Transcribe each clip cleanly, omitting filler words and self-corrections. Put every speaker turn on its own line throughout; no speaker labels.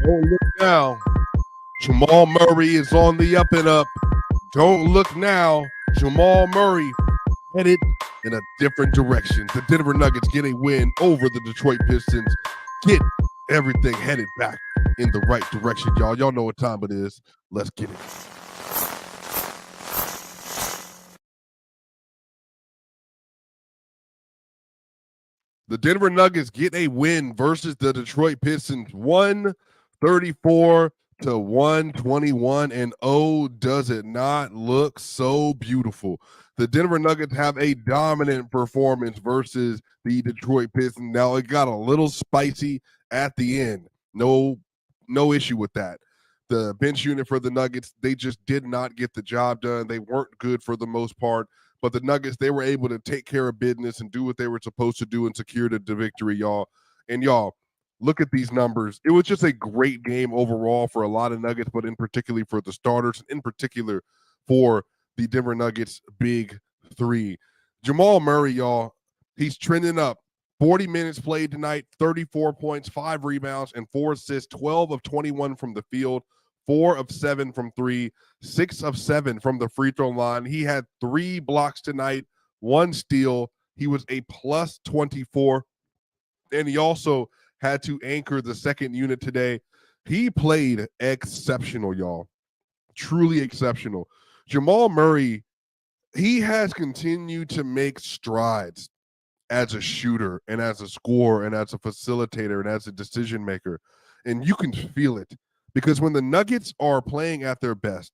Don't look now. Jamal Murray is on the up and up. Don't look now. Jamal Murray headed in a different direction. The Denver Nuggets get a win over the Detroit Pistons. Get everything headed back in the right direction, y'all. Y'all know what time it is. Let's get it. The Denver Nuggets get a win versus the Detroit Pistons, 134 to 121. And oh, does it not look so beautiful? The Denver Nuggets have a dominant performance versus the Detroit Pistons. Now, it got a little spicy at the end. No issue with that. The bench unit for the Nuggets, they just did not get the job done. They weren't good for the most part. But the Nuggets, they were able to take care of business and do what they were supposed to do and secure the victory, y'all. And y'all, look at these numbers. It was just a great game overall for a lot of Nuggets, but in particularly for the starters, in particular for the Denver Nuggets big three. Jamal Murray, y'all, he's trending up. 40 minutes played tonight, 34 points, 5 rebounds, and 4 assists, 12 of 21 from the field, 4 of 7 from 3, 6 of 7 from the free throw line. He had 3 blocks tonight, 1 steal. He was a plus 24. And he also had to anchor the second unit today. He played exceptional, y'all. Truly exceptional. Jamal Murray, he has continued to make strides as a shooter and as a scorer and as a facilitator and as a decision maker. And you can feel it. Because when the Nuggets are playing at their best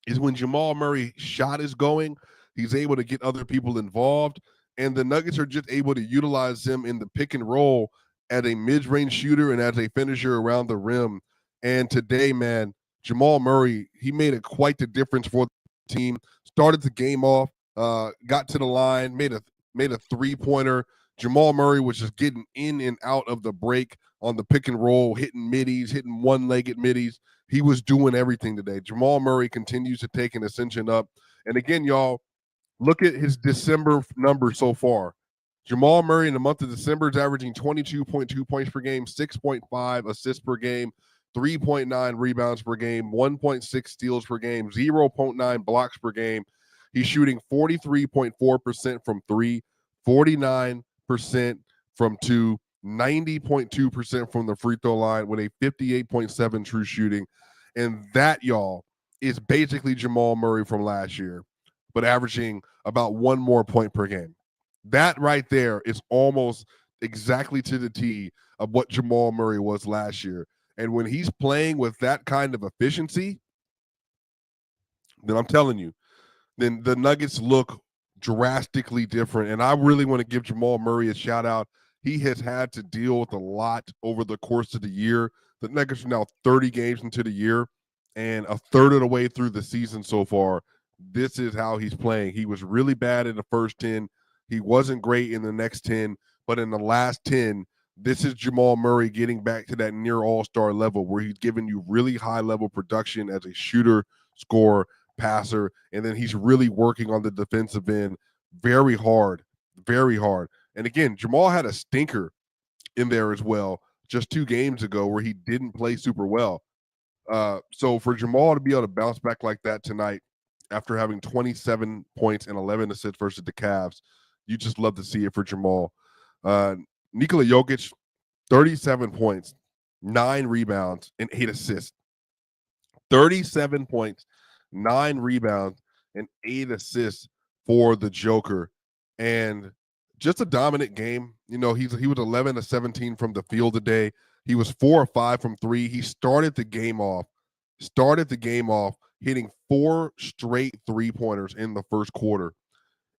is when Jamal Murray's shot is going, he's able to get other people involved, and the Nuggets are just able to utilize him in the pick and roll as a mid-range shooter and as a finisher around the rim. And today, man, Jamal Murray, he made it quite the difference for the team. Started the game off, got to the line, made a three-pointer. Jamal Murray was just getting in and out of the break on the pick and roll, hitting middies, hitting one-legged middies. He was doing everything today. Jamal Murray continues to take an ascension up. And again, y'all, look at his December numbers so far. Jamal Murray in the month of December is averaging 22.2 points per game, 6.5 assists per game, 3.9 rebounds per game, 1.6 steals per game, 0.9 blocks per game. He's shooting 43.4% from 3, 49% from 2, 90.2% from the free throw line with a 58.7 true shooting. And that, y'all, is basically Jamal Murray from last year, but averaging about 1 more point per game. That right there is almost exactly to the T of what Jamal Murray was last year. And when he's playing with that kind of efficiency, then I'm telling you, then the Nuggets look drastically different. And I really want to give Jamal Murray a shout out. He has had to deal with a lot over the course of the year. The Nuggets are now 30 games into the year, and a third of the way through the season so far, this is how he's playing. He was really bad in the first 10. He wasn't great in the next 10, but in the last 10, this is Jamal Murray getting back to that near all-star level where he's giving you really high-level production as a shooter, scorer, passer, and then he's really working on the defensive end very hard, very hard. And again, Jamal had a stinker in there as well just 2 games ago where he didn't play super well. So for Jamal to be able to bounce back like that tonight after having 27 points and 11 assists versus the Cavs, you just love to see it for Jamal. Nikola Jokic, 37 points, 9 rebounds, and 8 assists. 37 points, 9 rebounds, and 8 assists for the Joker. And just a dominant game. You know, he was 11 to 17 from the field today. He was 4 or 5 from 3. He started the game off hitting 4 straight three-pointers in the first quarter.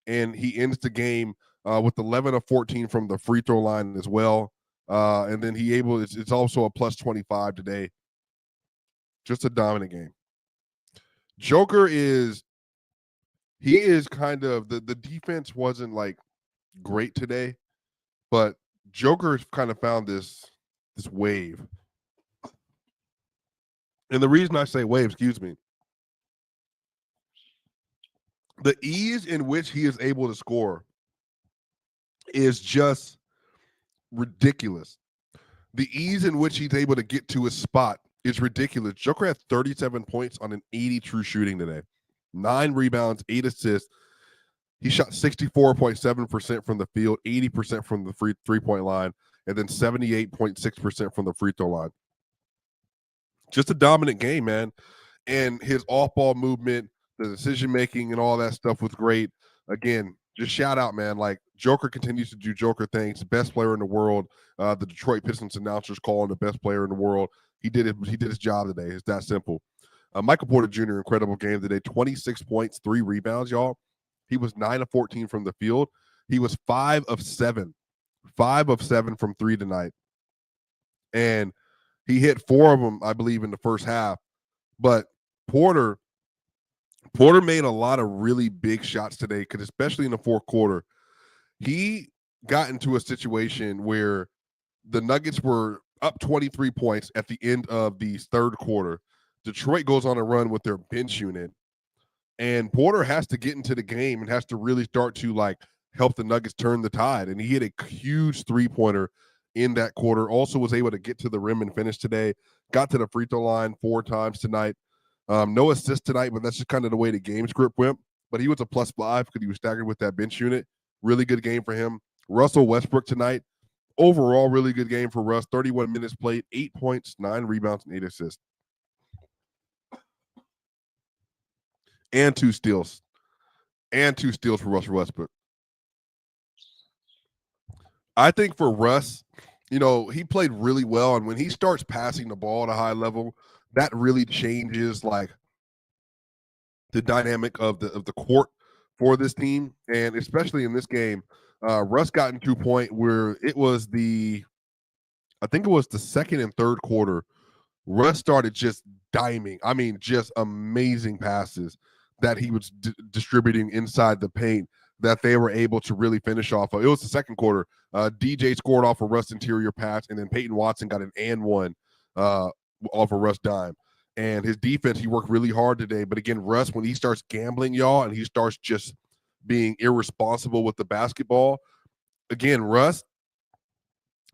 And he ends the game with 11 of 14 from the free throw line as well. And then it's also a plus 25 today. Just a dominant game. Joker is kind of the defense wasn't like great today, but Joker's kind of found this wave. And the reason I say wave, the ease in which he is able to score is just ridiculous. The ease in which he's able to get to his spot is ridiculous. Joker had 37 points on an 80 true shooting today, 9 rebounds, 8 assists. He shot 64.7% from the field, 80% from the free three-point line, and then 78.6% from the free throw line. Just a dominant game, man. And his off-ball movement, the decision-making, and all that stuff was great. Again, just shout out, man. Like, Joker continues to do Joker things. Best player in the world. The Detroit Pistons announcers call him the best player in the world. He did it. He did his job today. It's that simple. Michael Porter Jr., incredible game today. 26 points, 3 rebounds, y'all. He was 9 of 14 from the field. He was 5 of 7. 5 of 7 from 3 tonight. And he hit 4 of them, I believe, in the first half. But Porter made a lot of really big shots today, because especially in the fourth quarter, he got into a situation where the Nuggets were up 23 points at the end of the third quarter. Detroit goes on a run with their bench unit, and Porter has to get into the game and has to really start to like help the Nuggets turn the tide. And he hit a huge three-pointer in that quarter. Also was able to get to the rim and finish today. Got to the free throw line 4 times tonight. No assist tonight, but that's just kind of the way the game script went. But he was a +5 because he was staggered with that bench unit. Really good game for him. Russell Westbrook tonight. Overall, really good game for Russ. 31 minutes played, 8 points, 9 rebounds, and 8 assists. And 2 steals. And 2 steals for Russell Westbrook. I think for Russ, you know, he played really well. And when he starts passing the ball at a high level, that really changes like the dynamic of the court for this team. And especially in this game, Russ got into a point where it was I think it was the second and third quarter, Russ started just diming. I mean, just amazing passes that he was distributing inside the paint that they were able to really finish off of. It was the second quarter. DJ scored off a Russ interior pass, and then Peyton Watson got an and one off a Russ dime. And his defense, he worked really hard today. But again, Russ, when he starts gambling, y'all, and he starts just being irresponsible with the basketball, again, Russ,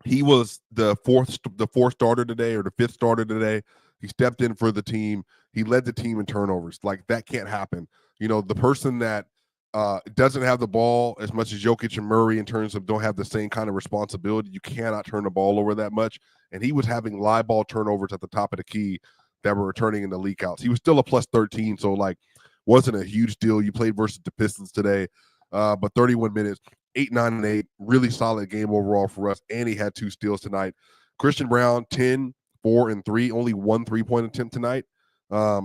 he was the fourth starter today, or the fifth starter today. He stepped in for the team. He led the team in turnovers. Like, that can't happen. You know, the person that doesn't have the ball as much as Jokic and Murray in terms of don't have the same kind of responsibility, you cannot turn the ball over that much. And he was having live ball turnovers at the top of the key that were returning into leak outs. He was still a +13, so like wasn't a huge deal. You played versus the Pistons today, but 31 minutes, 8, 9, and 8, really solid game overall for us. And he had 2 steals tonight. Christian Braun, 10, 4, and 3, only 1 3-point attempt tonight.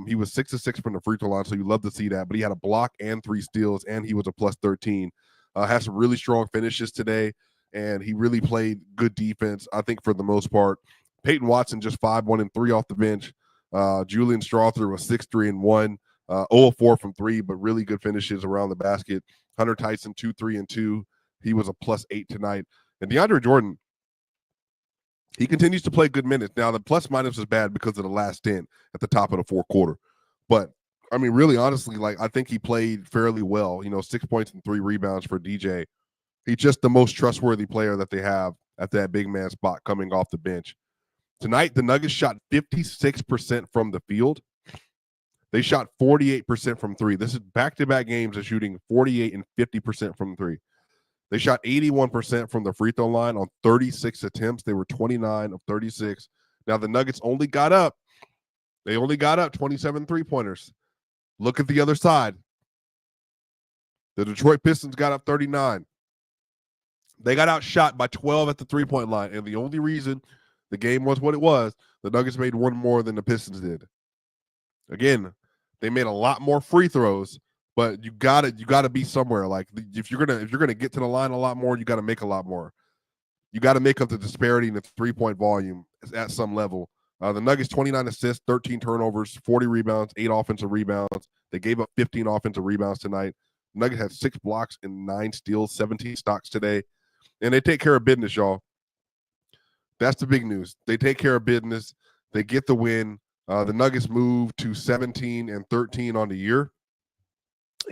He was 6 of 6 from the free throw line, so you love to see that. But he had a block and 3 steals, and he was a +13. Had some really strong finishes today, and he really played good defense, I think, for the most part. Peyton Watson just 5, 1, and 3 off the bench. Julian Strawther was 6, 3, and 1. 0 of 4 from 3, but really good finishes around the basket. Hunter Tyson, 2, 3, and 2. He was a +8 tonight. And DeAndre Jordan, he continues to play good minutes. Now, the plus-minus is bad because of the last 10 at the top of the fourth quarter. But, I mean, really, honestly, like, I think he played fairly well. You know, 6 points and 3 rebounds for DJ. He's just the most trustworthy player that they have at that big man spot coming off the bench. Tonight, the Nuggets shot 56% from the field. They shot 48% from 3. This is back-to-back games of shooting 48 and 50% from 3. They shot 81% from the free throw line on 36 attempts. They were 29 of 36. Now, the Nuggets only got up. They only got up 27 three-pointers. Look at the other side. The Detroit Pistons got up 39. They got outshot by 12 at the three-point line, and the only reason the game was what it was, the Nuggets made 1 more than the Pistons did. Again, they made a lot more free throws, but you gotta be somewhere. Like, if you're gonna get to the line a lot more, you gotta make a lot more. You gotta make up the disparity in the 3-point volume at some level. The Nuggets 29 assists, 13 turnovers, 40 rebounds, 8 offensive rebounds. They gave up 15 offensive rebounds tonight. Nuggets had 6 blocks and 9 steals, 17 stocks today, and they take care of business, y'all. That's the big news. They take care of business. They get the win. The Nuggets move to 17 and 13 on the year,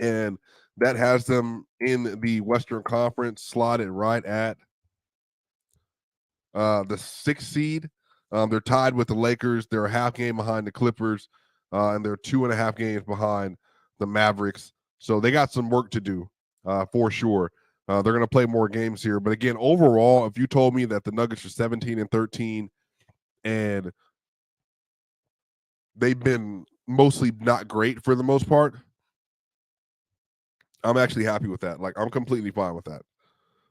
and that has them in the Western Conference slotted right at the 6th seed. They're tied with the Lakers. They're a half game behind the Clippers, and they're 2.5 games behind the Mavericks. So they got some work to do for sure. They're going to play more games here. But again, overall, if you told me that the Nuggets are 17-13 and they've been mostly not great for the most part, I'm actually happy with that. Like, I'm completely fine with that.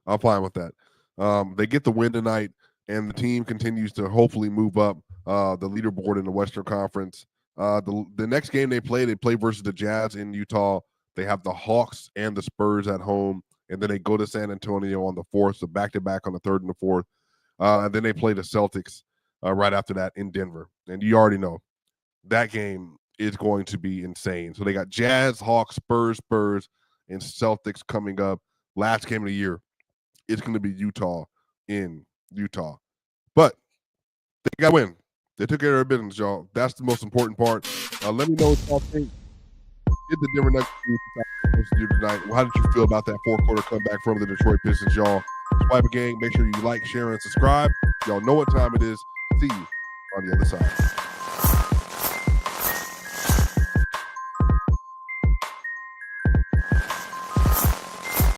I'm fine with that. They get the win tonight, and the team continues to hopefully move up the leaderboard in the Western Conference. The next game they play versus the Jazz in Utah. They have the Hawks and the Spurs at home, and then they go to San Antonio on the 4th, so back-to-back on the 3rd and the 4th. And then they play the Celtics right after that in Denver. And you already know that game is going to be insane. So they got Jazz, Hawks, Spurs, and Celtics coming up. Last game of the year, it's going to be Utah in Utah. But they got to win. They took care of their business, y'all. That's the most important part. Let me know what y'all think. Did the Denver Nuggets do tonight? How did you feel about that fourth quarter comeback from the Detroit Pistons, y'all? Swipa gang, make sure you like, share, and subscribe. Y'all know what time it is. See you on the other side.